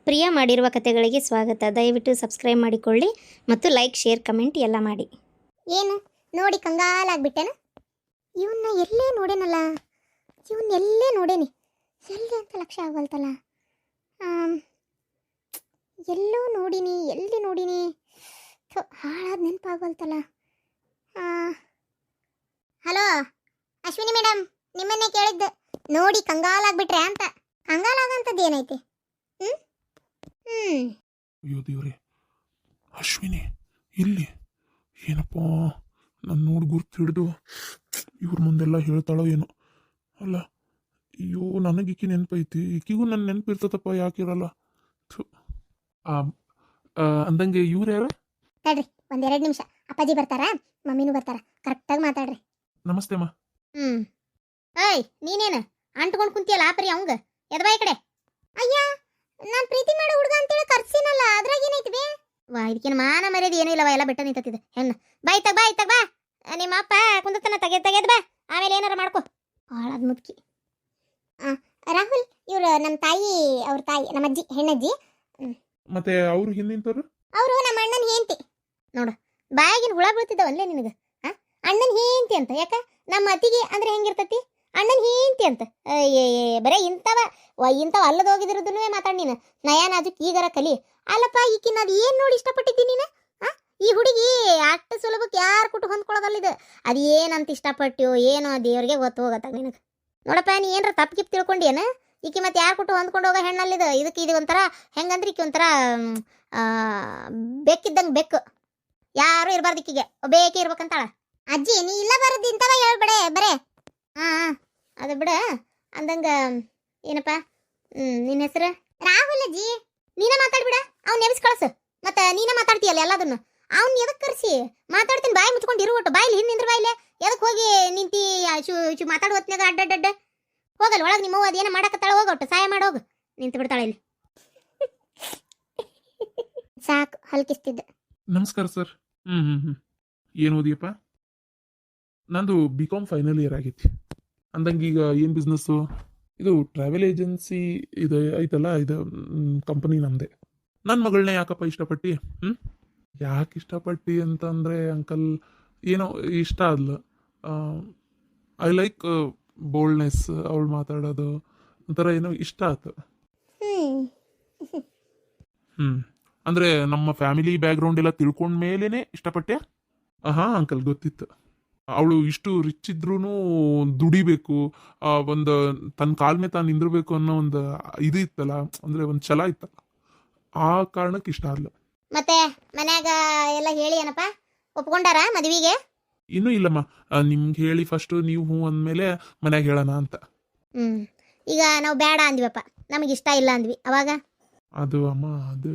ಪ್ರಿಯ ಮಾಡಿರುವ ಕಥೆಗಳಿಗೆ ಸ್ವಾಗತ. ದಯವಿಟ್ಟು ಸಬ್ಸ್ಕ್ರೈಬ್ ಮಾಡಿಕೊಳ್ಳಿ ಮತ್ತು ಲೈಕ್, ಶೇರ್, ಕಮೆಂಟ್ ಎಲ್ಲ ಮಾಡಿ. ಏನು ನೋಡಿ ಕಂಗಾಲಾಗ್ಬಿಟ್ಟೆನ? ಇವನ್ನ ಎಲ್ಲೇ ನೋಡೇನಲ್ಲ, ಎಲ್ಲೇ ನೋಡೇನಿ, ಎಲ್ಲಿ ಅಂತ ಲಕ್ಷ್ಯ ಆಗವಲ್ತಲ್ಲ. ಎಲ್ಲೋ ನೋಡಿನಿ, ಎಲ್ಲಿ ನೋಡಿನಿ, ಹಾಳಾದ ನೆನಪಾಗವಲ್ತಲ್ಲ. ಹಲೋ ಅಶ್ವಿನಿ ಮೇಡಮ್, ನಿಮ್ಮನ್ನೇ ಕೇಳಿದ್ದೆ. ನೋಡಿ ಕಂಗಾಲಾಗ್ಬಿಟ್ರೆ ಅಂತ. ಕಂಗಾಲಾಗಂಥದ್ದು ಏನೈತಿ? ಅಯ್ಯೋ ದೇವ್ರೆ, ಅಶ್ವಿನಿ ಇಲ್ಲಿ ಏನಪ್ಪ ನಾನು ನೋಡಿ ಗುರ್ತು ಹಿಡಿದು ಇವ್ರ ಮುಂದೆಲ್ಲ ಹೇಳ್ತಾಳೋ ಏನೋ. ಅಲ್ಲ ಅಯ್ಯೋ, ನನಗೆ ಈಕಿ ನೆನಪೈತಿ, ಈಕಿಗೂ ನನ್ನ ನೆನಪಿರ್ತದಪ್ಪ, ಯಾಕಿರಲ್ಲ. ಅಂದಂಗೆ ಇವ್ರು ಯಾರು? ತಡ್ರಿ ಒಂದೆರಡು ನಿಮಿಷ, ಅಪ್ಪಾಜಿ ಬರ್ತಾರ, ಮಮ್ಮಿನೂ ಬರ್ತಾರ, ಕರೆಕ್ಟಾಗಿ ಮಾತಾಡ್ರಿ. ನಮಸ್ತೆ ಅಮ್ಮ. ಏಯ್ ನೀನೇನು ಅಂಟ್ಕೊಂಡು ಕುಂತಿಯಲ್ಲ ಆಪರಿ ಅವಂಗ ಎದಬಾ ಈ ಕಡೆ. ಅಯ್ಯ, ನಾನು ಪ್ರೀತಿ ಮಾಡೋ ಹುಡುಗ ಅಂತೇಳಿ ಕರ್ಸಿನಲ್ಲ, ಅದ್ರಾಗ ಏನೈತಿ ಬೇ? ವಾ, ಇದಕ್ಕೇನು ಮಾನ ಮರ್ಯಾದೆ ಏನೂ ಇಲ್ಲವ, ಎಲ್ಲ ಬೆಟ್ಟ ನಿಂತಿದೆ ಹೆಣ್ಣ. ಬಾಯ್ ತಗ ಬಾ, ನಿಮ್ಮ ಅಪ್ಪ ಕುಂದತನ ತೆಗೆದ್ ಬಾ, ಆಮೇಲೆ ಏನಾರ ಮಾಡ್ಕೊ. ಹಾಳಾದ ಮುದ್ಕಿ. ರಾಹುಲ್, ಇವ್ರು ನಮ್ಮ ತಾಯಿ, ಅವ್ರ ತಾಯಿ, ನಮ್ಮ ಅಜ್ಜಿ, ಹೆಣ್ಣಜ್ಜಿ. ಮತ್ತೆ ಅವ್ರು ಹಿಂದಿಂತವ್ರು? ಅವರು ನಮ್ಮ ಅಣ್ಣನ ಹೆಂಡತಿ. ನೋಡು, ಬಾಯಾಗಿನ ಹುಳ ಬೀಳ್ತಿದ್ದವನ್ಲೇ ನಿನಗೆ. ಅಣ್ಣನ ಹೆಂಡತಿ ಅಂತ ಯಾಕ? ನಮ್ಮ ಅತ್ತಿಗೆ ಅಂದ್ರೆ ಹೆಂಗಿರ್ತತಿ? ಅಣ್ಣನ ಹೆಂಡತಿ ಅಂತ. ಬರೇ ಇಂಥವ ಅಲ್ಲದ ಹೋಗಿದಿರೋದನ್ನೇ ಮಾತಾಡಿ ನೀನು. ನಯಾ ನಾಜುಕ್ ಈಗರ ಕಲಿ. ಅಲ್ಲಪ್ಪ, ಈಕಿನ ಅದು ಏನು ನೋಡಿ ಇಷ್ಟಪಟ್ಟಿದ್ದೀನಿ ನೀನು? ಈ ಹುಡುಗಿ ಅಷ್ಟು ಸುಲಭಕ್ಕೆ ಯಾರು ಕೊಟ್ಟು ಹೊಂದ್ಕೊಳ್ಳೋದಲ್ಲಿದೆ. ಅದು ಏನಂತ ಇಷ್ಟಪಟ್ಟಿಯೋ ಏನೋ ದೇವ್ರಿಗೆ ಗೊತ್ತಾಗ ನಿನಗೆ. ನೋಡಪ್ಪ, ನೀ ಏನಾರ ತಪ್ಪು ಗಿಪ್ ತಿಳ್ಕೊಂಡಿಯೇನ? ಈಕಿ ಮತ್ತೆ ಯಾರು ಕೊಟ್ಟು ಹೊಂದ್ಕೊಂಡು ಹೋಗೋ ಹೆಣ್ಣಲ್ಲಿದೆ. ಇದು ಒಂಥರ ಹೆಂಗಂದ್ರೆ ಈಕಿ ಒಂಥರ ಬೆಕ್ಕಿದ್ದಂಗೆ ಬೆಕ್ಕು, ಯಾರು ಇರಬಾರ್ದು ಈಕಿಗೆ, ಬೇಕೇ ಇರ್ಬೇಕಂತಾಳ. ಅಜ್ಜಿ ನೀ ಇಲ್ಲ ಬರದ್ದು ಇಂಥವ ಹೇಳ್ಬೇಡೆ ಬರೇ. ಅದು ಬಿಡ. ಅಂದಂಗ ಏನಪ್ಪ ನಿನ್ನ ಹೆಸರು? ರಾಹುಲ್ ಅಜ್ಜಿ. ನೀನ ಮಾತಾಡ್ಬಿಡ, ಅವ್ನು ನೆನೆಸ್ ಕಳ್ಸು. ಮತ್ತೆ ನೀನ ಮಾತಾಡ್ತೀಯಲ್ಲ ಎಲ್ಲದನ್ನು. ಅವ್ನು ಎದಕ್ಕೆ ಕರ್ಸಿ ಮಾತಾಡ್ತೀನಿ, ಬಾಯಿ ಮುಚ್ಕೊಂಡು ಇರು. ಒಟ್ಟು ಬಾಯಿಲಿ ಹಿಂದಿಂದ್ರ ಬಾಯಿಲೆ ಎದಕ್ಕೆ ಹೋಗಿ ನಿಂತಿ ಮಾತಾಡೋ ಹೊತ್ನಾಗ ಅಡ್ಡಡ್ಡ ಹೋಗಲ್ಲ ಒಳಗೆ. ನಿಮ್ಮ ಅದೇನ ಮಾಡಕತ್ತಾಳ, ಹೋಗ, ಒಟ್ಟು ಸಹಾಯ ಮಾಡೋಗು. ನಿಂತು ಬಿಡ್ತಾಳೆ ಇಲ್ಲಿ. ಸಾಕು, ಹಲ್ಕಿಸ್ತಿದ್ದೆ. ನಮಸ್ಕಾರ ಸರ್. ಏನು ಓದಿಯಪ್ಪ? ನಂದು BCom ಫೈನಲ್ ಇಯರ್ ಆಗೈತಿ. ಅಂದಂಗೆ ಈಗ ಏನು ಬಿಸ್ನೆಸ್ಸು? ಇದು ಟ್ರಾವೆಲ್ ಏಜೆನ್ಸಿ ಇದು ಐತಲ್ಲ, ಇದು ಕಂಪನಿ ನಮ್ಮದೇ. ನನ್ನ ಮಗಳನ್ನ ಯಾಕಪ್ಪ ಇಷ್ಟಪಟ್ಟು? ಯಾಕೆ ಇಷ್ಟಪಟ್ಟು ಅಂತಂದರೆ, ಅಂಕಲ್ ಏನೋ ಇಷ್ಟ ಆದ್ಲು. ಐ ಲೈಕ್ ಬೋಲ್ಡ್ನೆಸ್, ಅವಳು ಮಾತಾಡೋದು ಒಂಥರ ಏನೋ ಇಷ್ಟ ಆಯ್ತು. ಅಂದರೆ ನಮ್ಮ ಫ್ಯಾಮಿಲಿ ಬ್ಯಾಕ್ಗ್ರೌಂಡ್ ಎಲ್ಲ ತಿಳ್ಕೊಂಡ ಮೇಲೇ ಇಷ್ಟಪಟ್ಟೆ? ಹಾಂ ಅಂಕಲ್, ಗೊತ್ತಿತ್ತು. ಅವಳು ಇಷ್ಟು ರಿಚ್ ಇದ್ರೂ ದುಡಿಬೇಕು, ಒಂದು ತನ್ನ ಕಾಲ ಮೇಲೆ ತಾನು ನಿಂದಿರಬೇಕು ಅನ್ನೋ ಒಂದು ಇದು ಇತ್ತಲ್ಲ, ಅಂದರೆ ಒಂದು ಛಲ ಇತ್ತಲ್ಲ, ಆ ಕಾರಣಕ್ಕೆ ಇಷ್ಟ ಆದ್ಲು. ಮತ್ತೆ ಮನ್ಯಾಗ ಎಲ್ಲ ಹೇಳಿ ಏನಪ್ಪ, ಒಪ್ಕೊಂಡಾರ ಮದುವೆಗೆ? ಇನ್ನೂ ಇಲ್ಲಮ್ಮ, ನಿಮ್ಗೆ ಹೇಳಿ ಫಸ್ಟು, ನೀವು ಹ್ಞೂ ಅಂದಮೇಲೆ ಮನ್ಯಾಗ ಹೇಳೋಣ ಅಂತ. ಈಗ ನಾವು ಬೇಡ ಅಂದ್ವಪ್ಪ, ನಮಗೆ ಇಷ್ಟ ಇಲ್ಲ ಅಂದ್ವಿ, ಅವಾಗ? ಅದು ಅಮ್ಮ, ಅದು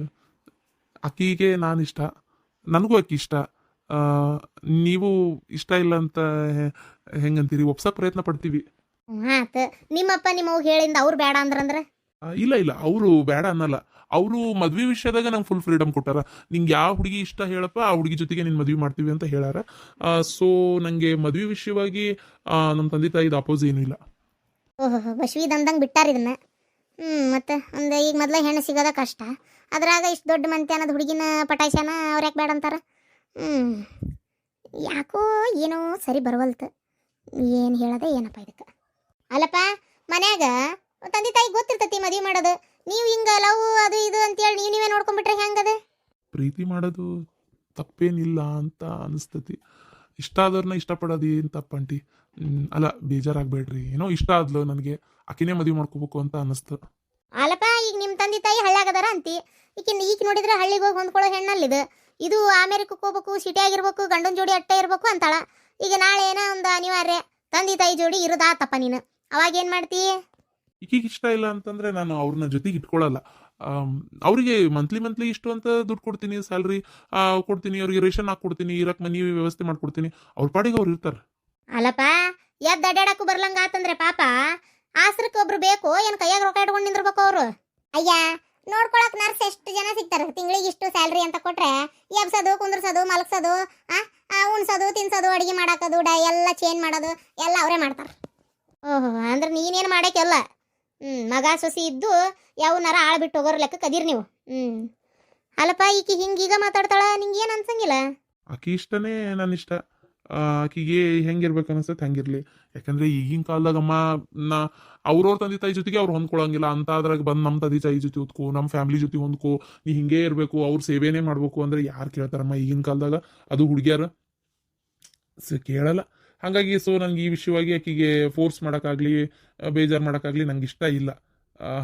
ಅಕ್ಕಿಗೆ ನಾನು ಇಷ್ಟ, ನನಗೂ ಅಕ್ಕಿ ಇಷ್ಟ. ನೀವು ಇಷ್ಟ ಇಲ್ಲ ಅಂತ ಹೆಂಗಂತೀರಿ? ಒಪ್ಸೋ ಪ್ರಯತ್ನ ಪಡ್ತೀವಿ. ಆತ. ನಿಮ್ಮಪ್ಪ ನಿಮ್ಮವ್ಗೆ ಹೇಳಿಂದ ಅವ್ರು ಬೇಡ ಅಂದ್ರಂದ್ರೆ? ಇಲ್ಲ, ಅವರು ಬೇಡ ಅನ್ನಲ್ಲ. ಅವರು ಮದ್ವೆ ವಿಷಯದಾಗ ನಂಗೆ ಫುಲ್ ಫ್ರೀಡಮ್ ಕೊಟ್ಟಾರ. ನಿಂಗೆ ಯಾವ ಹುಡುಗಿ ಇಷ್ಟ ಹೇಳಪ್ಪ, ಆ ಹುಡುಗಿ ಜೊತೆಗೆ ನಿನ್ನ ಮದುವೆ ಮಾಡ್ತೀವಿ ಅಂತ ಹೇಳಾರ. ಸೊ ನನಗೆ ಮದುವೆ ವಿಷಯವಾಗಿ ನಮ್ಮ ತಂದೆ ತಾಯಿದು ಅಪೋಸ್ ಏನೂ ಇಲ್ಲ. ಓಹೋ, ಬಶ್ವೀದಂದಂಗೆ ಬಿಟ್ಟಾರ ಇದನ್ನ. ಮತ್ತೆ ಒಂದು ಈಗ ಮೊದಲ ಹೆಣ್ಣು ಸಿಗೋದ ಕಷ್ಟ, ಅದ್ರಾಗ ಇಷ್ಟು ದೊಡ್ಡ ಮಂತೆ ಅನ್ನೋದು ಹುಡುಗಿನ ಪಟಾಯಿಸ್ಯಾನ, ಅವ್ರು ಯಾಕೆ ಬೇಡ ಅಂತಾರ? ಯಾಕೋ ಏನೋ ಸರಿ ಬರವಲ್ತು. ಏನು ಹೇಳೋದೆ ಏನಪ್ಪ ಇದಕ್ಕೆ? ಅಲ್ಲಪ್ಪ, ಮನ್ಯಾಗ ತಂದೆ ತಾಯಿ ಗೊತ್ತಿರ್ತತಿ ಮದುವೆ ಮಾಡೋದು. ನೀವು ಹಿಂಗೆ ಲವ್ ಅದು ಇದು ಅಂತೇಳಿ ನೀವೇ ನೋಡ್ಕೊಂಡ್ಬಿಟ್ರೆ ಹೆಂಗದ? ಪ್ರೀತಿ ಮಾಡೋದು ತಪ್ಪೇನಿಲ್ಲ ಅಂತ ಅನಿಸ್ತತಿ. ಇಷ್ಟ ಆದವ್ರನ್ನ ಇಷ್ಟಪಡೋದು ಏನು ತಪ್ಪಂಟಿ? ಅಲ್ಲ, ಬೇಜಾರಾಗಬೇಡ್ರಿ. ಏನೋ ಇಷ್ಟ ಆದ್ಲು ನನಗೆ, ಆಕಿನೇ ಮದುವೆ ಮಾಡ್ಕೋಬೇಕು ಅಂತ ಅನ್ನಿಸ್ತು. ಅಲ್ಲಪ್ಪ, ಈಗ ನಿಮ್ಮ ತಂದೆ ತಾಯಿ ಹಳ್ಳಿಯಾಗದಾರ ಅಂತಿ, ಈಗ ನೋಡಿದ್ರೆ ಹಳ್ಳಿಗೆ ಹೋಗಿ ಹೊಂದ್ಕೊಳ್ಳೋ ಹೆಣ್ಣಲ್ಲಿದೆ. ಇದು ಅಮೇರಿಕಕ್ಕೆ ಹೋಗ್ಬೇಕು, ಸಿಟಿ ಆಗಿರ್ಬೇಕು, ಗಂಡನ ಜೋಡಿ ಅಟ್ಟೆ ಇರ್ಬೇಕು ಅಂತಾಳ. ಈಗ ನಾಳೆ ಏನೋ ಒಂದು ಅನಿವಾರ್ಯ ತಂದೆ ತಾಯಿ ಜೋಡಿ ಇರೋದಾತಪ್ಪ ನೀನು, ಅವಾಗ ಏನು ಮಾಡ್ತೀ? ಈಗೀಗ ಇಷ್ಟ ಇಲ್ಲ ಅಂತಂದರೆ ನಾನು ಅವ್ರನ್ನ ಜೊತೆಗೆ ಇಟ್ಕೊಳ್ಳಲ್ಲ. ಅವರಿಗೆ ಮಂತ್ಲಿ ಇಷ್ಟು ಅಂತ ದುಡ್ಡು ಕೊಡ್ತೀನಿ, ಸ್ಯಾಲ್ರಿ ಕೊಡ್ತೀನಿ, ಅವ್ರಿಗೆ ರೇಷನ್ ಹಾಕ್ಕೊಡ್ತೀನಿ, ಇರಕ್ಕೆ ಮನೆ ವ್ಯವಸ್ಥೆ ಮಾಡ್ಕೊಡ್ತೀನಿ, ಅವ್ರ ಪಾಡಿಗೆ ಅವ್ರು ಇರ್ತಾರೆ. ಅಲ್ಲಪ್ಪ, ಎದ್ದು ಅಡ್ಡಾಡಕ್ಕೂ ಬರ್ಲಂಗ ಆತಂದ್ರೆ ಪಾಪ ಆಸ್ರಕ್ಕೆ ಒಬ್ರು ಬೇಕು, ಏನು ಕೈಯಾಗ ರೊಕ್ಕ ಇಟ್ಕೊಂಡು ನಿಂದಿರ್ಬೇಕು ಅವರು? ಅಯ್ಯ, ನೋಡ್ಕೊಳಕ್ ನರ್ಸ್ ಎಷ್ಟು ಜನ ಸಿಗ್ತಾರೆ, ತಿಂಗಳಿಗೆ ಇಷ್ಟು ಸ್ಯಾಲ್ರಿ ಅಂತ ಕೊಟ್ರೆ ಎಬ್ಸೋದು, ಕುಂದ್ರಸೋದು, ಮಲಗ್ಸೋದು, ಉಣ್ಸೋದು, ತಿನ್ಸೋದು, ಅಡುಗೆ ಮಾಡಾಕೋದು, ಎಲ್ಲ ಚೇಂಜ್ ಮಾಡೋದು ಎಲ್ಲ ಅವರೇ ಮಾಡ್ತಾರೆ. ಓಹೋ, ಅಂದ್ರೆ ನೀನೇನು ಮಾಡೋಕ್ಕೆಲ್ಲ ಮಗ ಸೊಸಿ ಇದ್ದು ಯಾವನಾರ ಆಳ್ ಬಿಟ್ಟು ಹೋಗೋರ್ ಲೆಕ್ಕ ಕದೀರ್ ನೀವು. ಅಲ್ಲಪ್ಪ ಈಕಿ ಹಿಂಗೀಗ ಮಾತಾಡ್ತಾಳ, ನಿಂಗೆ ಏನು ಅನ್ಸಂಗಿಲ್ಲ? ಆಕಿ ಇಷ್ಟನೇ ನನ್ನ ಇಷ್ಟ. ಆಕಿಗೆ ಹೆಂಗಿರ್ಬೇಕು ಅನಿಸ್ತೈತೆ ಹಂಗಿರ್ಲಿ. ಯಾಕಂದ್ರೆ ಈಗಿನ ಕಾಲದಾಗಮ್ಮ ನಾ ಅವ್ರವ್ರ ತಂದೆ ತಾಯಿ ಜೊತೆಗೆ ಅವ್ರು ಹೊಂದ್ಕೊಳಂಗಿಲ್ಲ ಅಂತ ಅದ್ರಾಗ ಬಂದು ನಮ್ಮ ತಂದೆ ತಾಯಿ ಜೊತೆ ಹೊಂದ್ಕೋ, ನಮ್ಮ ಫ್ಯಾಮಿಲಿ ಜೊತೆ ಹೊಂದ್ಕೋ, ನೀ ಹಿಂಗೇ ಇರಬೇಕು, ಅವ್ರ ಸೇವೆನೇ ಮಾಡ್ಬೇಕು ಅಂದ್ರೆ ಯಾರು ಕೇಳ್ತಾರಮ್ಮ ಈಗಿನ ಕಾಲದಾಗ? ಅದು ಹುಡುಗಿಯರ ಕೇಳಲ್ಲ. ಹಾಗಾಗಿ ಸೊ ನಂಗೆ ಈ ವಿಷಯವಾಗಿ ಆಕಿಗೆ ಫೋರ್ಸ್ ಮಾಡೋಕ್ಕಾಗ್ಲಿ ಬೇಜಾರು ಮಾಡೋಕ್ಕಾಗ್ಲಿ ನಂಗೆ ಇಷ್ಟ ಇಲ್ಲ.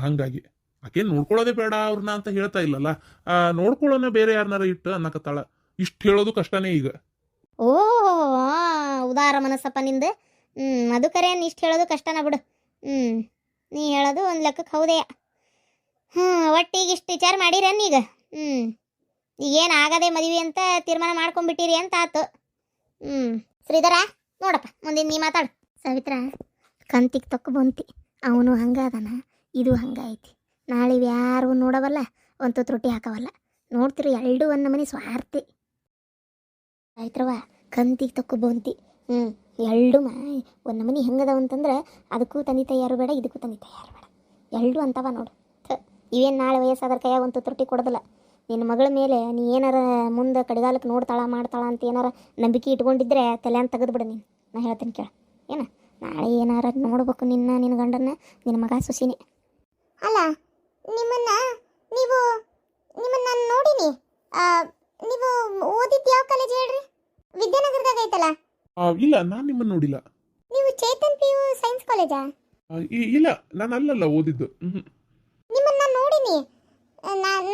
ಹಾಗಾಗಿ ಆಕೇನು ನೋಡ್ಕೊಳ್ಳೋದೇ ಬೇಡ ಅವ್ರನ್ನ ಅಂತ ಹೇಳ್ತಾ ಇಲ್ಲಲ್ಲ, ನೋಡ್ಕೊಳ್ಳೋನೇ ಬೇರೆ ಯಾರನ್ನಾರ ಇಟ್ಟು ಅನ್ನಕತ್ತಾಳ. ಇಷ್ಟು ಹೇಳೋದು ಕಷ್ಟನೇ ಈಗ. ಓ ಉದಾರ ಮನಸ್ಸಪ್ಪ ನಿಂದು. ಅದು ಕರೆ ಇಷ್ಟು ಹೇಳೋದು ಕಷ್ಟನ ಬಿಡು. ನೀ ಹೇಳೋದು ಒಂದು ಲೆಕ್ಕಕ್ಕೆ ಹೌದೇ. ಒಟ್ಟಿಗೆ ಇಷ್ಟು ವಿಚಾರ ಮಾಡಿರೇನು ಈಗ? ಈಗೇನು ಆಗದೆ ಮದುವೆ ಅಂತ ತೀರ್ಮಾನ ಮಾಡ್ಕೊಂಡ್ಬಿಟ್ಟಿರಿ ಅಂತ ಆತು. ಶ್ರೀಧರ ನೋಡಪ್ಪ, ಮುಂದಿನ ನೀ ಮಾತಾಡು. ಸಾವಿತ್ರ, ಕಂತಿಗೆ ತಕ್ಕ ಬಂತಿ, ಅವನು ಹಂಗಾದನ, ಇದು ಹಂಗೈತಿ. ನಾಳೆ ಯಾರು ನೋಡವಲ್ಲ, ಒಂದು ರೊಟ್ಟಿ ಹಾಕವಲ್ಲ. ನೋಡ್ತಿರು ಎರಡು ಒಂದು ಮನೆ ಸ್ವಾರ್ಥಿ. ಆಯ್ತ್ರವ, ಕಂತಿಗೆ ತಕ್ಕ ಬಂತಿ. ಎರಡು ಒಂದು ಮನೆ ಹೆಂಗದವ ಅಂತಂದ್ರೆ ಅದಕ್ಕೂ ತಂದೆ ತಾಯಿ ಯಾರು ಬೇಡ, ಇದಕ್ಕೂ ತಂದೆ ತಾಯಿ ಯಾರು ಬೇಡ, ಎರಡು ಅಂತವ ನೋಡು. ಇವೇನು ನಾಳೆ ವಯಸ್ಸಾದ್ರ ಕೈಯಾಗ ಒಂದು ರೊಟ್ಟಿ ಕೊಡೋದಿಲ್ಲ. ನಿನ್ನ ಮಗಳ ಮೇಲೆ ನೀ ಏನಾರ ಮುಂದೆ ಕಡೆಗಾಲಕ್ಕೆ ನೋಡ್ತಾಳ ಮಾಡ್ತಾಳ ಅಂತ ಏನಾರ ನಂಬಿಕೆ ಇಟ್ಕೊಂಡಿದ್ರೆ ತಲೆ ಅಂತ ತೆಗೆದು ಬಿಡು ನೀನು. ನಾ ಹೇಳ್ತೀನಿ ಕೇಳ. ಏನ ನಾಳೆ ಏನಾರ ನೋಡ್ಬೇಕು ನಿನ್ನ ಗಂಡನ್ನ, ನಿನ್ನ ಮಗ ಸೊಸಿನೇ. ಅಲ್ಲ ನಿಮ್ಮನ್ನ ನಾನು ನೋಡೀನಿ. ನೀವು ಓದಿದ್ದು ಯಾವ ಕಾಲೇಜ್ ಹೇಳ್ರಿ? ವಿದ್ಯಾನಗರದಾಗ ಐತಲ್ಲ. ಇಲ್ಲ, ನಾನು ನಿಮ್ಮನ್ನು ನೋಡಿಲ್ಲ. ನೀವು ಚೇತನ್ ಪಿ ಯು ಸೈನ್ಸ್ ಕಾಲೇಜಾ? ಇಲ್ಲ, ನಾನು ಅಲ್ಲಲ್ಲ ಓದಿದ್ದು. ನಿಮ್ಮನ್ನ ನಾನು ನೋಡೀನಿ.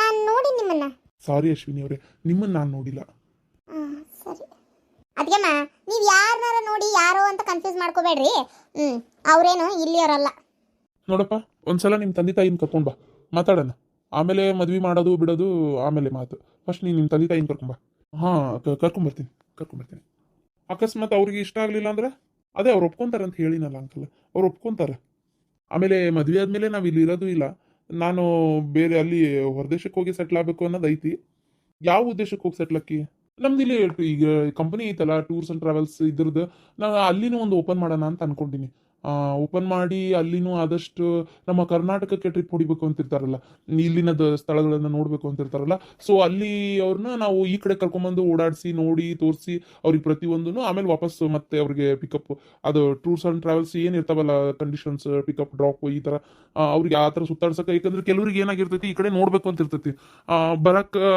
ನಾನು ನೋಡಿ ನಿಮ್ಮನ್ನ. ಸಾರಿ ಅಶ್ವಿನಿ ಅವರೇ, ನಿಮ್ಮನ್ನು ನಾನು ನೋಡಿಲ್ಲ. ಸರಿ ಅದಕ್ಕೆಮ್ಮ, ನೀವು ಯಾರನ್ನಾರ ನೋಡಿ ಯಾರೋ ಅಂತ ಕನ್ಫ್ಯೂಸ್ ಮಾಡ್ಕೋಬೇಡ್ರಿ. ಅವ್ರೇನು ಇಲ್ಲಿಯವರಲ್ಲ. ನೋಡಪ್ಪ, ಒಂದ್ಸಲ ನಿಮ್ಮ ತಂದೆ ತಾಯಿನ ಕರ್ಕೊಂಡ್ ಬಾ, ಮಾತಾಡೋಣ. ಆಮೇಲೆ ಮದ್ವೆ ಮಾಡೋದು ಬಿಡೋದು ಆಮೇಲೆ ಮಾತು. ಫಸ್ಟ್ ನೀನು ನಿಮ್ಮ ತಂದೆ ತಾಯಿನ ಕರ್ಕೊಂಬಾ. ಹಾಂ, ಕರ್ಕೊಂಬರ್ತೀನಿ. ಅಕಸ್ಮಾತ್ ಅವ್ರಿಗೆ ಇಷ್ಟ ಆಗಲಿಲ್ಲ ಅಂದ್ರೆ ಅದೇ ಅವ್ರು ಒಪ್ಕೊಂತಾರೆ ಅಂತ ಹೇಳಿನಲ್ಲ ಅಂಕಲ್, ಅವ್ರು ಒಪ್ಕೊಂತಾರೆ. ಆಮೇಲೆ ಮದುವೆ ಆದಮೇಲೆ ನಾವು ಇಲ್ಲಿ ಇರೋದು ಇಲ್ಲ. ನಾನು ಬೇರೆ ಅಲ್ಲಿ ಹೊರದೇಶಕ್ಕೆ ಹೋಗಿ ಸೆಟ್ಲ್ ಆಗಬೇಕು ಅನ್ನೋದು ಐತಿ. ಯಾವ ಉದ್ದೇಶಕ್ಕೆ ಹೋಗಿ ಸೆಟ್ಲ್ ಆಕಿ? ನಮ್ದು ಇಲ್ಲಿ ಈಗ ಕಂಪನಿ ಐತಲ್ಲ, ಟೂರ್ಸ್ ಆ್ಯಂಡ್ ಟ್ರಾವೆಲ್ಸ್, ಇದ್ರದ್ದು ನಾನು ಅಲ್ಲಿನೂ ಒಂದು ಓಪನ್ ಮಾಡೋಣ ಅಂತ ಅನ್ಕೊಂಡಿನಿ. ಓಪನ್ ಮಾಡಿ ಅಲ್ಲಿನೂ ಆದಷ್ಟು ನಮ್ಮ ಕರ್ನಾಟಕಕ್ಕೆ ಟ್ರಿಪ್ ಹೊಡಿಬೇಕು ಅಂತಿರ್ತಾರಲ್ಲ, ಇಲ್ಲಿನದ ಸ್ಥಳಗಳನ್ನು ನೋಡಬೇಕು ಅಂತಿರ್ತಾರಲ್ಲ. ಸೊ ಅಲ್ಲಿ ಅವ್ರನ್ನ ನಾವು ಈ ಕಡೆ ಕರ್ಕೊಂಬಂದು ಓಡಾಡಿಸಿ ನೋಡಿ ತೋರಿಸಿ ಅವ್ರಿಗೆ ಪ್ರತಿಯೊಂದೂ ಆಮೇಲೆ ವಾಪಸ್ ಮತ್ತೆ ಅವ್ರಿಗೆ ಪಿಕಪ್, ಅದು ಟೂರ್ಸ್ ಆ್ಯಂಡ್ ಟ್ರಾವೆಲ್ಸ್ ಏನಿರ್ತಾವಲ್ಲ ಕಂಡೀಷನ್ಸ್, ಪಿಕಪ್ ಡ್ರಾಪ್ ಈ ಥರ ಅವ್ರಿಗೆ ಆ ಥರ ಸುತ್ತಾಡ್ಸಕ್ಕೆ. ಯಾಕಂದ್ರೆ ಕೆಲವ್ರಿಗೆ ಏನಾಗಿರ್ತೈತಿ ಈ ಕಡೆ ನೋಡ್ಬೇಕು ಅಂತ ಇರ್ತೈತಿ, ಬರಕ್ಕೆ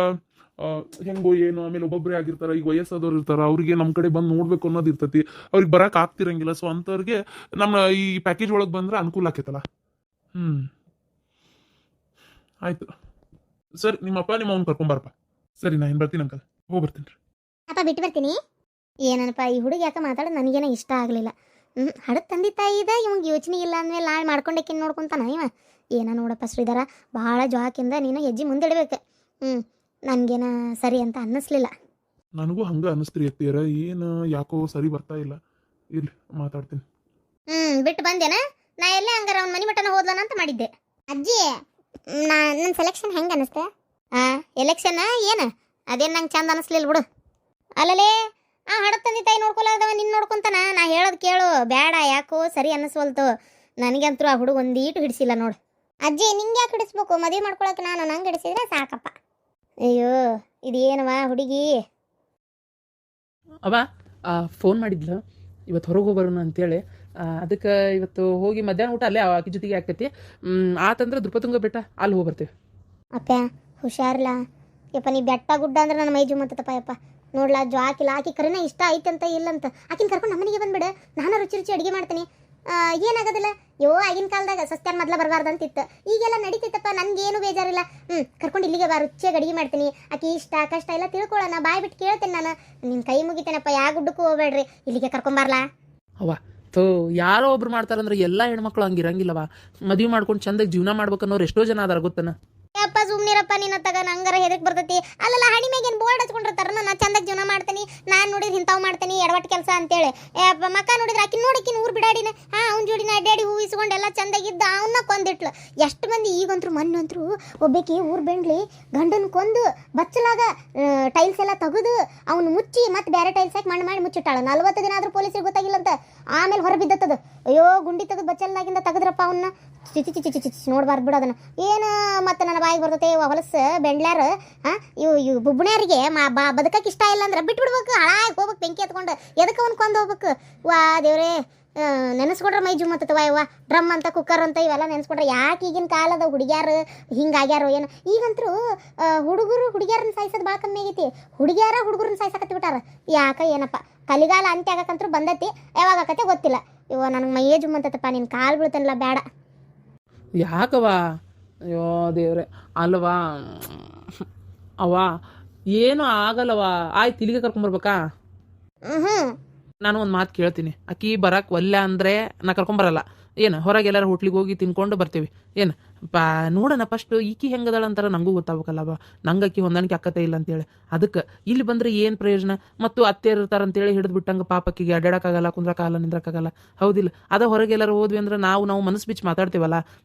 ಹೆಂಗೋ ಏನು. ಆಮೇಲೆ ಒಬ್ಬೊಬ್ಬರೇ ಆಗಿರ್ತಾರೆ, ಈಗ ವಯಸ್ಸಾದವ್ರು ಇರ್ತಾರೆ, ಅವ್ರಿಗೆ ನಮ್ಮ ಕಡೆ ಬಂದು ನೋಡ್ಬೇಕು ಅನ್ನೋದು ಇರ್ತೈತಿ, ಅವ್ರಿಗೆ ಬರಕ್ಕೆ ಆಗ್ತಿರಂಗಿಲ್ಲ. ಸೊ ಅಂಥವ್ರಿಗೆ ನಮ್ಮ ಈ ಪ್ಯಾಕೇಜ್ ಒಳಗೆ ಬಂದ್ರೆ ಅನುಕೂಲ ಆಕೈತಲ್ಲ. ಆಯ್ತು, ಸರಿ. ನಿಮ್ಮಪ್ಪ ನಿಮ್ಮ ಅವ್ನು ಕರ್ಕೊಂಬಾರಪ್ಪ. ಸರಿ, ನಾ ಏನು ಬರ್ತೀನಿ ಅಂಕಲ್, ಹೋಗಿ ಬರ್ತೀನಿ ರೀ. ಅಪ್ಪ ಬಿಟ್ಟು ಬರ್ತೀನಿ. ಏನಪ್ಪ ಈ ಹುಡುಗ ಯಾಕೆ ಮಾತಾಡೋದು ನನಗೇನೋ ಇಷ್ಟ ಆಗಲಿಲ್ಲ. ಹಡದ ತಂದೆ ತಾಯಿ ಇದೆ, ಇವಂಗೆ ಯೋಚನೆ ಇಲ್ಲ ಅಂದಮೇಲೆ ನಾಳೆ ಮಾಡ್ಕೊಂಡೇಕಿನ್ ನೋಡ್ಕೊಂತಾನ ಇವ. ಏನೋ ನೋಡಪ್ಪ ಶ್ರೀಧರ, ಭಾಳ ಜೋಕಿಂದ ನೀನು ಹೆಜ್ಜೆ ಮುಂದಿಡ್ಬೇಕು. ನನಗೇನ ಸರಿ ಅಂತ ಅನ್ನಿಸ್ಲಿಲ್ಲ. ನನಗೂ ಹಂಗೆ ಅನ್ನಿಸ್ತ್ರಿ ಎತ್ತೀರ, ಏನು ಯಾಕೋ ಸರಿ ಬರ್ತಾ ಇಲ್ಲ. ಇಲ್ಲಿ ಮಾತಾಡ್ತೀನಿ. ಬಿಟ್ಟು ಬಂದೇನ? ನಾ ಎಲ್ಲೇ ಹಂಗಾರ ಅವ್ನ ಮನೆ ಮಟನ ಹೋದ್ಲನ ಅಂತ ಮಾಡಿದ್ದೆ. ಅಜ್ಜಿ, ನನ್ನ ಸೆಲೆಕ್ಷನ್ ಹೆಂಗೆ ಅನ್ನಿಸ್ತೆ? ಎಲೆಕ್ಷನ್ ಏನು ಅದೇನು ನಂಗೆ ಚಂದ ಅನ್ನಿಸ್ಲಿಲ್ಲ ಬಿಡು. ಅಲ್ಲಲೇ ಹಡದ ತಂದೆ ತಾಯಿ ನೋಡ್ಕೊಲಾರ್ದವ ನಿನ್ನ ನೋಡ್ಕೊಂತಾನ. ನಾ ಹೇಳೋದು ಕೇಳು, ಬೇಡ, ಯಾಕೋ ಸರಿ ಅನ್ನಿಸ್ವಲ್ತು. ನನಗಂತೂ ಆ ಹುಡುಗ ಒಂದೀಟು ಹಿಡಿಸಿಲ್ಲ ನೋಡು. ಅಜ್ಜಿ, ನಿಂಗೆ ಯಾಕೆ ಹಿಡಿಸ್ಬೇಕು? ಮದುವೆ ಮಾಡ್ಕೊಳಕ್ಕೆ ನಾನು ನಂಗೆ ಹಿಡಿಸಿದ್ರೆ ಸಾಕಪ್ಪ. ಅಯ್ಯೋ, ಇದೇನವ ಹುಡುಗಿ? ಅವ ಫೋನ್ ಮಾಡಿದ್ಲು ಇವತ್ತು ಹೊರಗೆ ಹೋಗ್ಬರೋಣ ಅಂತೇಳಿ. ಅದಕ್ಕೆ ಇವತ್ತು ಹೋಗಿ ಮಧ್ಯಾಹ್ನ ಊಟ ಅಲ್ಲೇ ಆಕಿ ಜೊತೆಗೆ ಆಗ್ತೈತಿ. ಆತಂದ್ರೆ ದೃಪತುಂಗ ಬೆಟ್ಟ ಅಲ್ಲಿ ಹೋಗಿ ಬರ್ತೀವಿ. ಅಪ್ಪ ಹುಷಾರಿಲ್ಲ ಯಪ್ಪ. ನೀ ಬೆಟ್ಟ ಗುಡ್ಡ ಅಂದ್ರೆ ನನ್ನ ಮೈ ಜುಮ್ಮತ್ತಪ್ಪ ಯಪ್ಪ. ನೋಡ್ಲಾ, ಆಕಿಲ್ಲ, ಆಕಿ ಕರೆನ ಇಷ್ಟ ಐತೆ ಅಂತ ಇಲ್ಲ ಅಂತ ಆಕಿನ ಕರ್ಕೊಂಡು ನಮ್ಮನೆಗೆ ಬಂದ್ಬಿಡು. ನಾನು ರುಚಿ ರುಚಿ ಅಡುಗೆ ಮಾಡ್ತೀನಿ, ಏನಾಗೋದಿಲ್ಲ. ಆಗಿನ ಕಾಲದಾಗ ಸಸ್ತ್ಯಾರ ಮೊದಲ ಬರಬಾರ್ದಂತಿತ್ತು, ಈಗೆಲ್ಲ ನಡೀತೈತಪ್ಪ. ನನಗೇನು ಬೇಜಾರಿಲ್ಲ. ಕರ್ಕೊಂಡು ಇಲ್ಲಿಗೆ ಬಾ, ರುಚಿಯಾಗಿ ಅಡುಗೆ ಮಾಡ್ತೀನಿ. ಆಕಿ ಇಷ್ಟ ಕಷ್ಟ ಎಲ್ಲ ತಿಳ್ಕೊಳ್ಳೋಣ, ಬಾಯ್ ಬಿಟ್ಟು ಕೇಳ್ತೇನೆ ನಾನು. ನಿನ್ನ ಕೈ ಮುಗಿತೇನಪ್ಪ, ಯಾವ ಗುಡ್ಡಕ್ಕೂ ಹೋಗ್ಬೇಡ್ರಿ, ಇಲ್ಲಿಗೆ ಕರ್ಕೊಂಬರ್ಲಾ. ಅವ ಯಾರೋ ಒಬ್ರು ಮಾಡ್ತಾರಂದ್ರೆ ಎಲ್ಲ ಹೆಣ್ಮಕ್ಳು ಹಂಗಿರಂಗಿಲ್ಲವ. ಮದುವೆ ಮಾಡ್ಕೊಂಡು ಚಂದಾಗಿ ಜೀವನ ಮಾಡ್ಬೇಕನ್ನೋರು ಎಷ್ಟೋ ಜನ ಅದಾರ ಗೊತ್ತನ. ಯಪ್ಪ ಸುಮ್ನಿರಪ್ಪ, ನಿನ್ನ ತಗ ನಂಗಾರ ಹೆದಕ್ ಬರ್ತೈತಿ. ಅಲ್ಲಲ್ಲ, ಹಣಿ ಮ್ಯಾಗೇನು ಬೋರ್ಡ್ ಹಚ್ಕೊಂಡಿರ್ತಾರ, ನಾನು ಚಂದಾಗಿ ಜೀವನ ಮಾಡ್ತೀನಿ, ನಾನು ನೋಡಿದ್ರೆ ಇಂಥವು ಮಾಡ್ತೀನಿ, ಎಡವಟ್ಟು ಕೆಲಸ ಅಂತೇಳಿ. ಮಕ್ಕ ನೋಡಿದ್ರೆ ಆಕಿನ ನೋಡಕಿನ ಊರು ಬಿಡಾಡಿನ ಅವ್ನ ಜೋಡಿನ ಅಡ್ಡಾಡಿ ಹೂ ಇಸ್ಕೊಂಡೆಲ್ಲ ಚಂದಾಗಿದ್ದ, ಅವನ್ನ ಕೊಂದಿಟ್ಲು. ಎಷ್ಟು ಮಂದಿ ಈಗಂತರು ಮೊನ್ನಂತರು ಒಬ್ಬಾಕಿ ಊರು ಬೆಂಡ್ಲಿ ಗಂಡನ ಕೊಂದು ಬಚ್ಚಲಾಗ ಟೈಲ್ಸ್ ಎಲ್ಲ ತೆಗೆದು ಅವ್ನು ಮುಚ್ಚಿ ಮತ್ತೆ ಬೇರೆ ಟೈಲ್ಸ್ ಹಾಕಿ ಮಣ್ಣು ಮಾಡಿ ಮುಚ್ಚಿಟ್ಟಾಳ. 40 ದಿನ ಆದ್ರೂ ಪೊಲೀಸರಿಗೆ ಗೊತ್ತಾಗಿಲ್ಲ ಅಂತ. ಆಮೇಲೆ ಹೊರ ಬಿದ್ದತ್ತದು. ಅಯ್ಯೋ, ಗುಂಡಿ ತೆಗೆದು ಬಚ್ಚಲ್ನಾಗಿಂದ ತೆಗೆದ್ರಪ್ಪ ಅವನ್ನ. ನೋಡ್ಬಾರ್ದು ಬಿಡು ಅದನ್ನ ಏನು ಮತ್ತೆ ನನ್ನ ಬಾಯಿಗೆ ಬರ್ತೈತೆ ಇವ ಹೊಲಸು ಬೆಂಡ್ಲಾರ ಇವು ಬುಬ್ಬಣ್ಯಾರಿಗೆ ಬದುಕಕ್ಕೆ ಇಷ್ಟ ಇಲ್ಲ ಅಂದ್ರೆ ಬಿಟ್ಬಿಡ್ಬೇಕು, ಹಾಳಾಗಿ ಹೋಗ್ಬೇಕು ಬೆಂಕಿ ಎತ್ಕೊಂಡು, ಎದಕ್ಕೆ ಅವ್ನು ಕೊಂದು ಹೋಗ್ಬೇಕು. ವಾ ದೇವ್ರೇ, ನೆನೆಸ್ಕೊಂಡ್ರೆ ಮೈ ಜುಮ್ ಅಂತವ ಇವ. ಡ್ರಮ್ ಅಂತ ಕುಕ್ಕರ್ ಅಂತ ಇವೆಲ್ಲ ನೆನೆಸ್ಕೊಂಡ್ರೆ ಯಾಕೆ ಈಗಿನ ಕಾಲದ ಹುಡುಗ್ಯಾರು ಹಿಂಗಾಗ್ಯಾರೋ ಏನು. ಈಗಂತರೂ ಹುಡುಗರು ಹುಡುಗಿಯರನ್ನ ಸಾಯಿಸೋದು ಭಾಳ ಕಮ್ಮಿ ಆಗೈತಿ, ಹುಡುಗರನ್ನ ಸಾಯಿಸಕತ್ತಿ ಬಿಟ್ಟಾರ. ಯಾಕ ಏನಪ್ಪ, ಕಲಿಗಾಲ ಅಂತ್ಯ ಆಗಕ್ಕಂತೂ ಬಂದೈತಿ, ಯಾವಾಗ ಆಕತ್ತೆ ಗೊತ್ತಿಲ್ಲ. ಇವ ನನಗೆ ಮೈಯೇ ಜುಮ್ ಅಂತತ್ತಪ್ಪ, ನಿನ್ನ ಕಾಲು ಬೀಳ್ತಾನಲ್ಲ ಬೇಡ. ಯಾಕವ? ಅಯ್ಯೋ ದೇವ್ರೆ, ಅಲ್ವಾ ಅವ ಏನೂ ಆಗಲ್ಲವ. ಆಯ್ತು, ಇಲ್ಲಿಗೆ ಕರ್ಕೊಂಬರ್ಬೇಕಾ? ಹ್ಞೂ ನಾನು ಒಂದು ಮಾತು ಕೇಳ್ತೀನಿ, ಅಕ್ಕಿ ಬರಕ್ಕೆ ಒಲ್ಲೆ ಅಂದರೆ ನಾ ಕರ್ಕೊಂಬರಲ್ಲ. ಏನು ಹೊರಗೆ ಎಲ್ಲರೂ ಹೋಟ್ಲಿಗೆ ಹೋಗಿ ತಿನ್ಕೊಂಡು ಬರ್ತೀವಿ. ಏನು ನೋಡೋಣ ಫಸ್ಟು ಈಕಿ ಹೆಂಗದಾಳ ಅಂತಾರ ನನಗೂ ಗೊತ್ತಾಗಬೇಕಲ್ಲವ. ನಂಗೆ ಅಕ್ಕಿ ಹೊಂದಾಣಿಕೆ ಅಕ್ಕತೆ ಇಲ್ಲ ಅಂತೇಳಿ. ಅದಕ್ಕೆ ಇಲ್ಲಿ ಬಂದರೆ ಏನು ಪ್ರಯೋಜನ? ಮತ್ತು ಅತ್ತೆ ಇರ್ತಾರಂತೇಳಿ ಹಿಡಿದು ಬಿಟ್ಟಂಗೆ ಪಾಪಕ್ಕಿಗೆ ಅಡ್ಡಾಡಕ್ಕಾಗಲ್ಲ, ಕುಂದ್ರಕ್ಕಾಗಲ್ಲ, ನಿಂದ್ರಕ್ಕಾಗಲ್ಲ. ಹೌದಿಲ್ಲ? ಅದ ಹೊರಗೆ ಎಲ್ಲರೂ ಹೋದ್ವಿ ಅಂದ್ರೆ ನಾವು ಮನಸ್ಸು ಬಿಚ್ಚಿ ಮಾತಾಡ್ತೀವಲ್ಲ.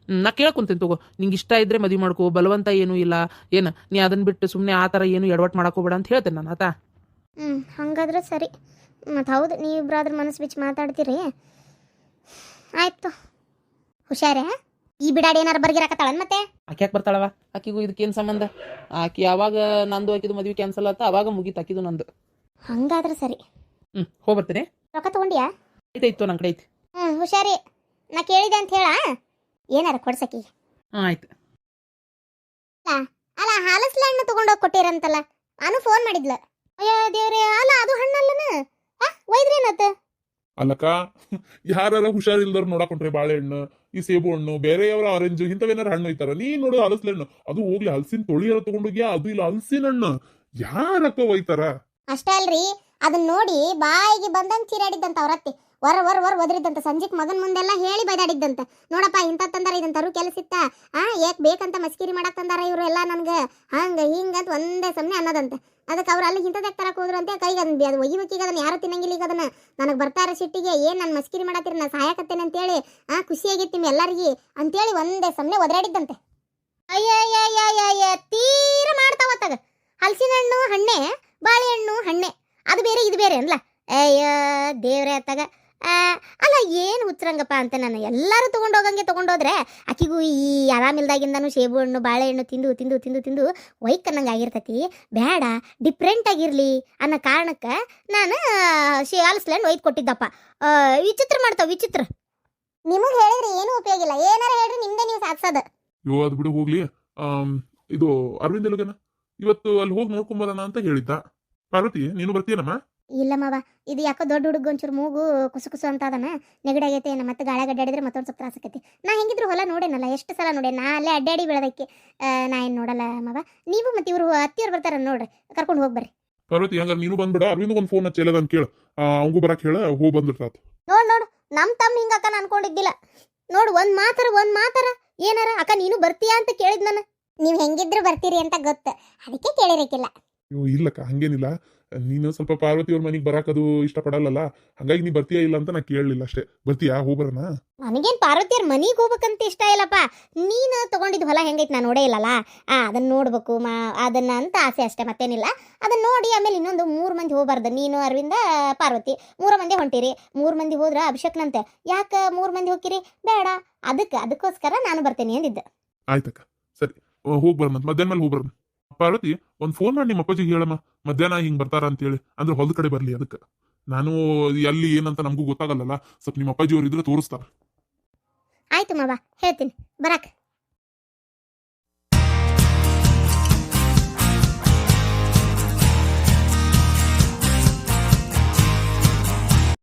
ನಾ ಕೇಳ್ಕೊಂತೀನಿ ತಗೋ, ನಿಂಗೆ ಇಷ್ಟ ಇದ್ದರೆ ಮದುವೆ ಮಾಡ್ಕೋ, ಬಲವಂತ ಏನೂ ಇಲ್ಲ. ಏನು ನೀ ಅದನ್ನು ಬಿಟ್ಟು ಸುಮ್ಮನೆ ಆ ಥರ ಏನು ಎಡವಟ್ಟು ಮಾಡಕೋಬೇಡ ಅಂತ ಹೇಳ್ತೇನೆ ನಾನು ಆತ. ಹಂಗಾದ್ರೆ ಸರಿ. ಮತ್ತು ಹೌದು, ನೀವಿಬ್ಬರಾದ್ರೂ ಮನಸ್ಸು ಬಿಚ್ಚಿ ಮಾತಾಡ್ತೀರಿ. ಆಯ್ತು, ಹುಷಾರೇ. ಈ ಬಿಡಾಡಿ ಏನಾರು ಬರ್ಗಿರಾಕತ್ತಾಳ ಮತ್ತೆ? ಆಕೆ ಯಾಕೆ ಬರ್ತಾಳವ? ಆಕಿಗೂ ಇದಕ್ಕೇನು ಸಂಬಂಧ? ಆಕಿ ಯಾವಾಗ ನಂದು ಆಕಿದು ಮದುವೆ ಕ್ಯಾನ್ಸಲ್ ಆತ ಅವಾಗ ಮುಗೀತು ಆಕಿದು ನಂದು. ಹಂಗಾದ್ರೆ ಸರಿ. ಹೋಗ್ಬರ್ತೀನಿ. ರೊಕ್ಕ ತಗೊಂಡ್ಯಾ? ಆಯ್ತಾಯ್ತು, ನನ್ನ ಕಡೆ ಐತಿ. ಹುಷಾರಿ. ನಾ ಕೇಳಿದೆ ಅಂತ ಹೇಳ, ಏನಾರ ಕೊಡ್ಸಕಿ. ಆಯ್ತು. ಅಲ್ಲ, ಹಾಲಸ್ಲ ಹಣ್ಣು ತಗೊಂಡೋಗಿ ಕೊಟ್ಟಿರಂತಲ್ಲ, ನಾನು ಫೋನ್ ಮಾಡಿದ್ಲ. ಅಯ್ಯೋ ದೇವ್ರೆ, ಅಲ್ಲ ಅದು ಹಣ್ಣಲ್ಲನ ಒಯ್ದ್ರೇನತ್ತ? ಅಲ್ಲಕ್ಕ, ಯಾರ ಹುಷಾರಿಲ್ದವ್ರು ನೋಡಕೊಂಡ್ರೆ ಬಾಳೆಹಣ್ಣು, ಈ ಸೇಬು ಹಣ್ಣು, ಬೇರೆಯವರ ಆರೆಂಜ್ ಇಂಥವೇನಾರ ಹಣ್ಣು ಒಯ್ತಾರ. ನೀ ನೋಡು ಹಲಸಿನ ಹಣ್ಣು, ಅದು ಹೋಗ್ಲಿ ಹಲಸಿನ ತೊಳಿಯಾರ ತಗೊಂಡೋಗ್ಯಾ, ಅದು ಇಲ್ಲ ಹಲಸಿನ ಹಣ್ಣು ಯಾರಕ್ಕ ಒಯ್ತಾರ? ಅಷ್ಟೇ ಅಲ್ರಿ, ಅದನ್ನ ನೋಡಿ ಬಾಯಿಗೆ ಬಂದಂಗೆ ಚೀರಾಡಿದ್ದಂತ ಅವ್ರತ್ತಿ. ವರ ಒದರಿದ್ದಂತ. ಸಂಜಿಕ್ ಮಗನ್ ಮುಂದೆಲ್ಲ ಹೇಳಿ ಬೈದಾಡಿದ್ದಂತ. ನೋಡಪ್ಪ ಇಂಥ ತಂದಾರ, ಇದನ್ನ ತರು ಕೆಲಸ ಇತ್ತ, ಏಕ್ ಬೇಕಂತ ಮಸ್ಕಿರಿ ಮಾಡಕ್ ತಂದಾರ ಇವ್ರು ಎಲ್ಲ ನನ್ಗೆ, ಹಂಗ ಹಿಂಗಂತ ಒಂದೇ ಸಮನೆ ಅನ್ನೋದಂತೆ. ಅದಕ್ಕೆ ಅವ್ರು ಅಲ್ಲಿ ಇಂಥದಕ್ಕೆ ತರಕ್ ಹೋದ್ರು ಅಂತ ಕೈಗೆ ಅದು ಒಯ್ಯಬೇಕೀಗ, ಅದನ್ನ ಯಾರು ತಿನ್ನಂಗಿಲ್ಲ ಈಗ ಅದನ್ನ. ನನಗೆ ಬರ್ತಾರ ಸಿಟ್ಟಿಗೆ, ಏನ್ ನಾನು ಮಸ್ಕಿರಿ ಮಾಡತ್ತೀರಿ, ನಾ ಸಹಾಯಕತ್ತೇನೆ ಅಂತೇಳಿ ಖುಷಿಯಾಗಿತ್ತು ನಿಮ್ ಎಲ್ಲರಿಗೆ ಅಂತೇಳಿ ಒಂದೇ ಸಮನೆ ಒದರಾಡಿದ್ದಂತೆ. ಅಯ್ಯ ತೀರ ಮಾಡ್ತಾವತ್ತಾಗ. ಹಲಸಿನ ಹಣ್ಣು ಹಣ್ಣೆ, ಬಾಳೆಹಣ್ಣು ಹಣ್ಣೆ, ಅದು ಬೇರೆ ಇದು ಬೇರೆ ಅನ್ಲ. ಅಯ್ಯ ದೇವ್ರೆ ಅತ್ತಾಗ. ಅಲ್ಲ ಏನು ಹುಚ್ಚರಂಗಪ್ಪ ಅಂತ ನಾನು ಎಲ್ಲರೂ ತೊಗೊಂಡೋಗಂಗೆ ತೊಗೊಂಡೋದ್ರೆ ಆಕಿಗೂ ಈ ಆರಾಮಿಲ್ದಾಗಿಂದನೂ ಸೇಬು ಹಣ್ಣು ಬಾಳೆಹಣ್ಣು ತಿಂದು ತಿಂದು ತಿಂದು ತಿಂದು ವೈಕನ್ನಂಗೆ ಆಗಿರ್ತೈತಿ. ಬೇಡ, ಡಿಫ್ರೆಂಟ್ ಆಗಿರಲಿ ಅನ್ನೋ ಕಾರಣಕ್ಕೆ ನಾನು ಹಲಸ್ಲಣ್ಣು ಒಯ್ದು ಕೊಟ್ಟಿದ್ದಪ್ಪ. ವಿಚಿತ್ರ ಮಾಡ್ತಾವ, ವಿಚಿತ್ರ. ನಿಮಗೆ ಹೇಳಿದ್ರೆ ಏನೂ ಉಪಯೋಗ ಇಲ್ಲ, ಏನಾರ ಹೇಳ್ರಿ ನಿಮ್ದೇ ನೀವು ಸಾಧಿಸೋದು. ಅದು ಬಿಡು ಹೋಗ್ಲಿ. ಇದು ಅರವಿಂದ್ ಎಲ್ಗನ ಇವತ್ತು ಅಲ್ಲಿ ಹೋಗಿ ನೋಡ್ಕೊಂಬರೋಣ ಅಂತ ಹೇಳಿದ್ದ. ಪಾರ್ವತಿ, ನೀನು ಬರ್ತೀಯನಮ್ಮ? ಇಲ್ಲ ಮಾವ, ಇದು ಯಾಕೋ ದೊಡ್ಡ ಹುಡುಗ ಒಂಚೂರು ಮೂಗು ಕುಸು ಅಂತ ಅದನ್ನ ನೆಗಡಿ ಆಗೈತೆ. ಮತ್ತೆ ಗಾಳಿ ಅಡ್ಡಾಡಿದ್ರೆ ಮತ್ತೊಂದು ಸ್ವಲ್ಪ ತ್ರಾಸ ಆಕೈತಿ. ನಾ ಹೆಂಗಿದ್ರು ಹೊಲ ನೋಡೇನಲ್ಲ, ಎಷ್ಟು ಸಲ ನೋಡೇ, ನಾ ಅಲ್ಲೇ ಅಡ್ಡಾಡಿ ಬೆಳೆದಕ್ಕೆ. ನಾ ಏನು ನೋಡಲ್ಲ ಮಾವ. ನೀವು ಮತ್ತೆ ಇವರು ಅತ್ತಿಯವ್ರು ಬರ್ತಾರ ನೋಡ್ರಿ, ಕರ್ಕೊಂಡು ಹೋಗ್ಬರ್ರಿ. ಪಾರ್ವತಿ, ಹಂಗಾರೆ ನೀನು ಬಂದ್ಬಿಡ. ಅರವಿಂದ್ ಒಂದು ಫೋನ್ ಹಚ್ಚಿ ಅಂತ ಕೇಳ, ಅವಂಗೂ ಬರಕ್ ಹೇಳ, ಹೋಗಿ ಬಂದ್ಬಿಟ್ರಾತ್. ನೋಡು ನಮ್ಮ ತಮ್ಮ ಹಿಂಗ ಅಕ್ಕ ಅನ್ಕೊಂಡಿದ್ದಿಲ್ಲ. ನೋಡು, ಒಂದ್ ಮಾತಾರ ಏನಾರ ಅಕ್ಕ ನೀನು ಬರ್ತೀಯಾ ಅಂತ ಕೇಳಿದ್ ನಾನು. ನೀವು ಹೆಂಗಿದ್ರು ಬರ್ತೀರಿ ಅಂತ ಗೊತ್ತು, ಅದಕ್ಕೆ ಕೇಳಿರಕ್ಕಿಲ್ಲ. ಇಲ್ಲಕ್ಕ, ಹಂಗೇನಿಲ್ಲ. ನೀನು ಸ್ವಲ್ಪ ಪಾರ್ವತಿ ಅವ್ರ ಮನೆಗೆ ಬರಾಕದು ಇಷ್ಟಪಡಲ್ಲ, ಹಂಗಾಗಿ ನೀ ಬರ್ತೀಯಾ ಇಲ್ಲ ಅಂತ ನಾ ಕೇಳಲಿಲ್ಲ ಅಷ್ಟೇ. ಬರ್ತೀಯಾ? ಹೋಗ್ಬರೋಣ. ನನಗೇನು ಪಾರ್ವತಿಯವ್ರ ಮನೆಗೆ ಹೋಗ್ಬೇಕಂತ ಇಷ್ಟ ಇಲ್ಲಪ್ಪ. ನೀನು ತಗೊಂಡಿದ್ದು ಹೊಲ ಹೆಂಗೈತೆ ನಾನು ನೋಡೇ ಇಲ್ಲಲ್ಲ, ಅದನ್ನ ನೋಡ್ಬೇಕು ಅದನ್ನ ಅಂತ ಆಸೆ ಅಷ್ಟೇ, ಮತ್ತೇನಿಲ್ಲ. ಅದನ್ನ ನೋಡಿ ಆಮೇಲೆ ಇನ್ನೊಂದು 3 ಮಂದಿ ಹೋಗ್ಬಾರ್ದು. ನೀನು, ಅರವಿಂದ, ಪಾರ್ವತಿ 3 ಮಂದಿ ಹೊಂಟಿರಿ. 3 ಮಂದಿ ಹೋದ್ರ ಅಭಿಷೇಕ್ನಂತೆ. ಯಾಕೆ 3 ಮಂದಿ ಹೋಗಿರಿ? ಬೇಡ, ಅದಕ್ಕೋಸ್ಕರ ನಾನು ಬರ್ತೇನೆ ಅಂದಿದ್ದೆ. ಆಯ್ತಕ್ಕ, ಸರಿ, ಹೋಗ್ಬರೋಣ. ಮಧ್ಯಾಹ್ನ ಮೇಲೆ ಹೋಗ್ಬರೋಣ. ಪಾರ್ವತಿ, ಒಂದು ಫೋನ್ ಮಾಡಿ ನಿಮ್ಮ ಅಪ್ಪಾಜಿಗೆ ಹೇಳಮ್ಮ, ಮಧ್ಯಾಹ್ನ ಹಿಂಗೆ ಬರ್ತಾರ ಅಂತೇಳಿ. ಅಂದ್ರೆ ಹೊಲದ ಕಡೆ ಬರಲಿ. ಅದಕ್ಕೆ ನಾನು ಎಲ್ಲಿ ಏನಂತ ನಮಗೂ ಗೊತ್ತಾಗಲ್ಲಲ್ಲ, ಸ್ವಲ್ಪ ನಿಮ್ಮ ಅಪ್ಪಾಜಿಯವ್ರು ಇದ್ರೆ ತೋರಿಸ್ತಾರ. ಆಯ್ತು ಮಾವ, ಹೇಳ್ತೀನಿ ಬರಾಕ್.